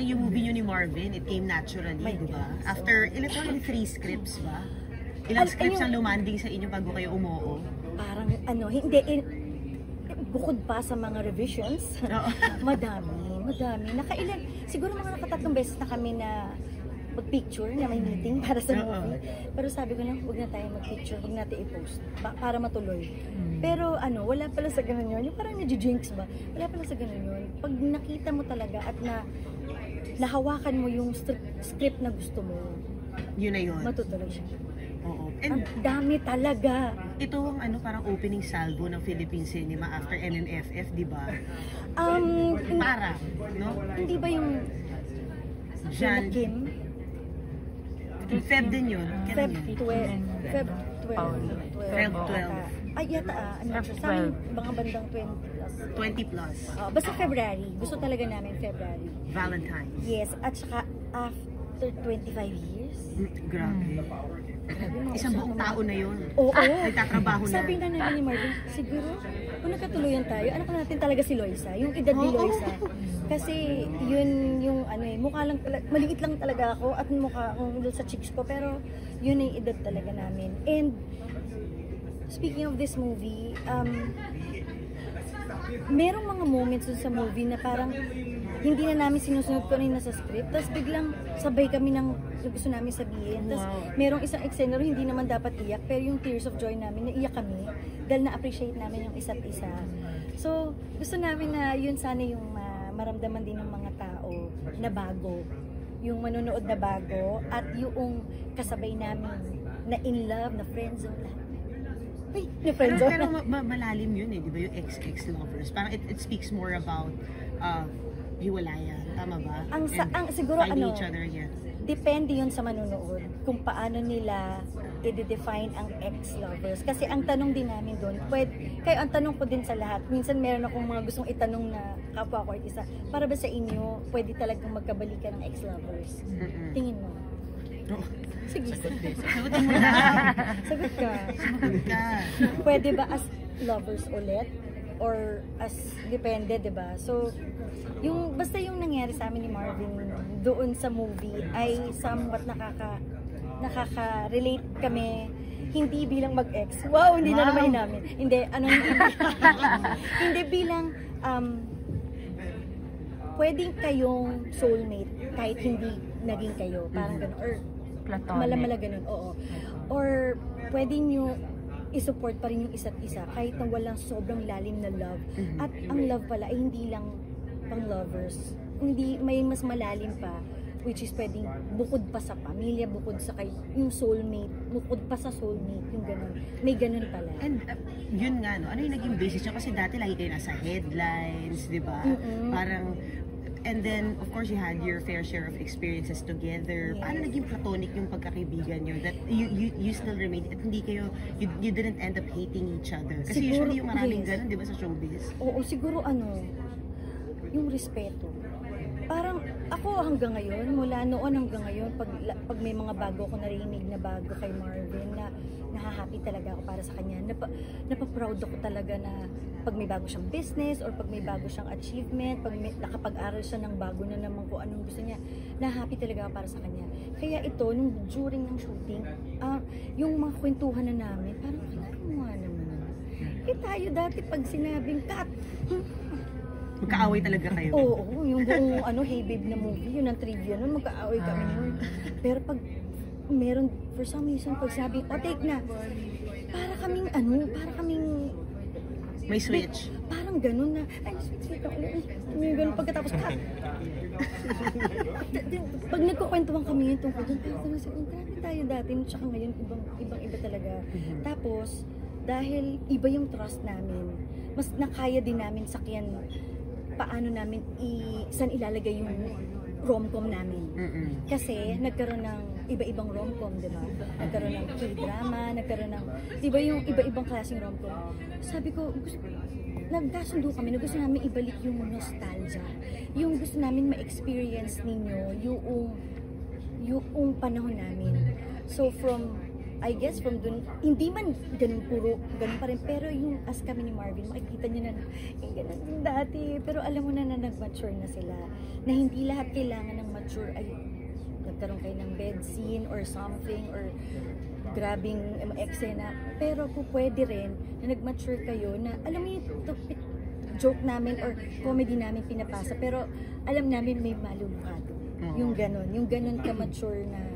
parang yung movie nyo ni Marvin, it came naturally, di ba? After, ilan 3 scripts ba? Ilang scripts ang lumanding sa inyo bago kayo umuo? Parang hindi, bukod pa sa mga revisions, madami. Siguro mga nakatatlong beses na kami na mag-picture, na may meeting para sa movie. Pero sabi ko lang, huwag na tayo mag-picture, huwag natin i-post para matuloy. Pero wala pala sa ganun yun. Yung parang nag-jinx ba? Wala pala sa ganun yun. Pag nakita mo talaga at nahawakan mo yung script na gusto mo, yun na yun. matutuloy siya. Oo. Ang dami talaga. Ito ang parang opening salvo ng Philippine cinema after MMFF, di ba? Para, no? Hindi ba yung Jan, Kim? Feb din yun. Feb 12. Feb 12. Feb 12. Ay, yata I'm not sure. Sa amin, mga bandang 20 plus. 20 plus. Basta February. Gusto talaga namin February. Valentine's. Yes. At saka after 25 years. Grabe. Isang buong tao na yun. Oo. Nagtatrabaho na. Sabi na namin ni Marvin, siguro, kung nagkatuluyan tayo, anak natin talaga si Loisa. Yung edad ni Loisa. Kasi yun yung mukha lang talaga, maliit lang talaga ako at mukha akong sa chicks ko. Pero yun yung edad talaga namin. And speaking of this movie, merong mga moments sa movie na parang hindi na namin sinusunod ko na nasa script. Tapos biglang sabay kami ng gusto namin sabihin. Tapos merong isang eksena rin hindi naman dapat iyak. Pero yung tears of joy namin, naiyak kami. Dahil na-appreciate namin yung isa't isa. So gusto namin na yun sana yung maramdaman din ng mga tao na bago. Yung manonood na bago. At yung kasabay namin na in love, na friendzone na. Pero malalim yun di ba? Yung ex lovers. Parang it speaks more about hiwalayan. Tama ba? Siguro finding each other again. Depende yun sa manonood kung paano nila i-define ang ex-lovers. Kasi ang tanong din namin doon, kayo ang tanong ko din sa lahat, minsan meron akong mga gustong itanong na kapwa ko artista, para ba sa inyo, pwede talagang magkabalikan ng ex-lovers? Tingin mo? Sige. Sagutin mo na. Sagot ka. Pwede ba as lovers ulit? Or as depende, diba? So, basta yung nangyari sa amin ni Marvin doon sa movie ay somewhat nakaka-relate kami, hindi bilang mag-ex. Wow, hindi na naman namin. Hindi, hindi bilang pwedeng kayong soulmate kahit hindi naging kayo. Parang ganun. Or malamala ganun, oo. Or pwedeng nyo i-support pa rin yung isa't isa kahit na walang sobrang lalim na love. At ang love pala ay hindi lang pang lovers. Hindi, may mas malalim pa, which is pwedeng bukod pa sa pamilya, bukod sa yung soulmate, bukod pa sa soulmate, yung ganun. May ganun pala. And yun nga, no? Ano yung naging basis nyo? Kasi dati lagi kayo nasa headlines, di ba? Parang, and then, of course, you had your fair share of experiences together. Yes. Paano naging platonic yung pagkakaibigan nyo? That you still remained, at hindi kayo, you didn't end up hating each other. Kasi siguro, usually yung maraming ganun, di ba, sa showbiz? Oo, siguro yung respeto. Parang ako hanggang ngayon, mula noon hanggang ngayon, pag may mga bago ako narinig na bago kay Marvin, na nahahappy talaga ako para sa kanya. Napaproud ako talaga na pag may bago siyang business or pag may bago siyang achievement, pag nakapag-aral siya ng bago na naman kung anong gusto niya, nahahappy talaga ako para sa kanya. Kaya ito, nung during ng shooting, yung mga kwentuhan na namin, parang kinakawa naman. Tayo dati pag sinabing cut, magkaaway talaga kayo? Oo, yung buong hey babe na movie, yun ang trivia nun, magkaaway kami nun. Pero pag meron, for some reason, pag sabi, take na, para kaming may switch. Parang ganun na, sweet na ulit. May ganun pagkatapos, cut. Pag nagkukwentuhan kami yun tungkol doon, parang grabe tayo dati, tsaka ngayon, ibang-iba talaga. Tapos, dahil iba yung trust namin, mas nakaya din namin sakyan paano namin saan ilalagay yung rom-com namin. Kasi nagkaroon ng iba-ibang rom-com, di ba? Nagkaroon ng K-drama, nagkaroon ng, di ba yung iba-ibang klaseng rom-com. Sabi ko, nagkasundo kami na gusto namin ibalik yung nostalgia. Yung gusto namin ma-experience ninyo yung panahon namin. So from I guess from dun, hindi man ganun pa rin, pero yung as kami ni Marvin, makikita niyo na, ganun din dati, pero alam mo na nag-mature na sila, na hindi lahat kailangan ng mature, ay, nagkaroon kayo ng bed scene or something, or grabing eksena, pero po pwede rin na nag-mature kayo, na alam mo yung joke namin or comedy namin pinapasa, pero alam namin may maluluha doon. Yung ganun ka-mature na